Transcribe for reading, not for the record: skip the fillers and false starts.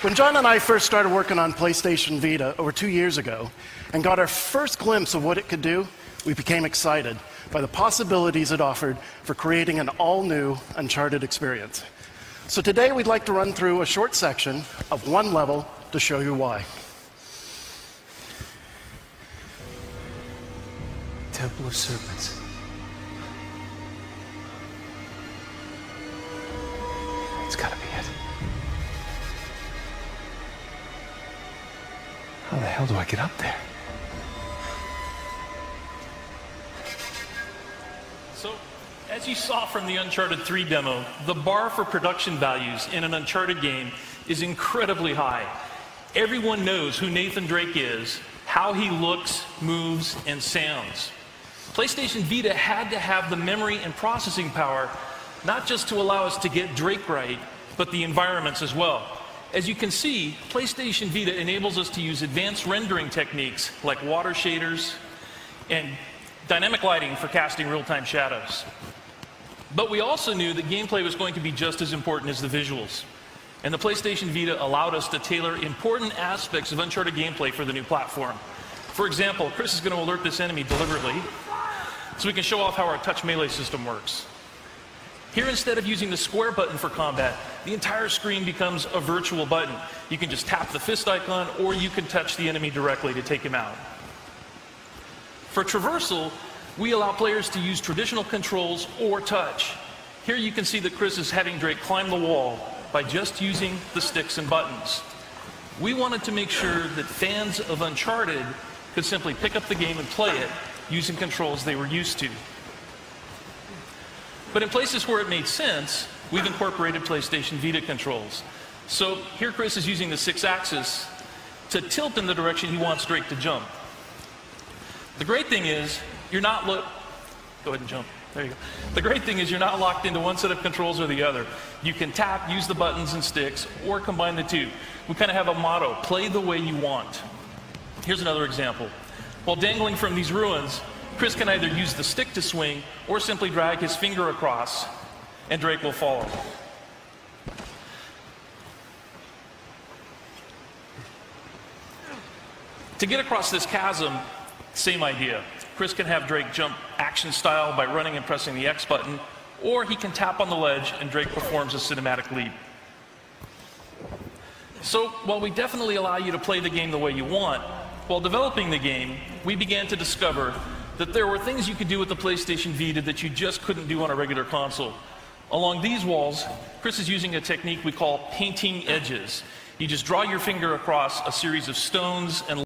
When John and I first started working on PlayStation Vita over 2 years ago and got our first glimpse of what it could do, we became excited by the possibilities it offered for creating an all-new Uncharted experience. So today we'd like to run through a short section of one level to show you why. Temple of Serpents. It's gotta be it. How the hell do I get up there? So, as you saw from the Uncharted 3 demo, the bar for production values in an Uncharted game is incredibly high. Everyone knows who Nathan Drake is, how he looks, moves, and sounds. PlayStation Vita had to have the memory and processing power, not just to allow us to get Drake right, but the environments as well. As you can see, PlayStation Vita enables us to use advanced rendering techniques like water shaders and dynamic lighting for casting real-time shadows. But we also knew that gameplay was going to be just as important as the visuals. And the PlayStation Vita allowed us to tailor important aspects of Uncharted gameplay for the new platform. For example, Chris is going to alert this enemy deliberately so we can show off how our touch melee system works. Here, instead of using the square button for combat, the entire screen becomes a virtual button. You can just tap the fist icon, or you can touch the enemy directly to take him out. For traversal, we allow players to use traditional controls or touch. Here you can see that Chris is having Drake climb the wall by just using the sticks and buttons. We wanted to make sure that fans of Uncharted could simply pick up the game and play it using controls they were used to. But in places where it made sense, we've incorporated PlayStation Vita controls. So here Chris is using the 6-axis to tilt in the direction he wants Drake to jump. The great thing is, you're not go ahead and jump. There you go. The great thing is you're not locked into one set of controls or the other. You can tap, use the buttons and sticks, or combine the two. We kind of have a motto, play the way you want. Here's another example. While dangling from these ruins, Chris can either use the stick to swing or simply drag his finger across, and Drake will follow. To get across this chasm, same idea. Chris can have Drake jump action style by running and pressing the X button, or he can tap on the ledge and Drake performs a cinematic leap. So while we definitely allow you to play the game the way you want, while developing the game, we began to discover that there were things you could do with the PlayStation Vita that you just couldn't do on a regular console. Along these walls, Chris is using a technique we call painting edges. You just draw your finger across a series of stones and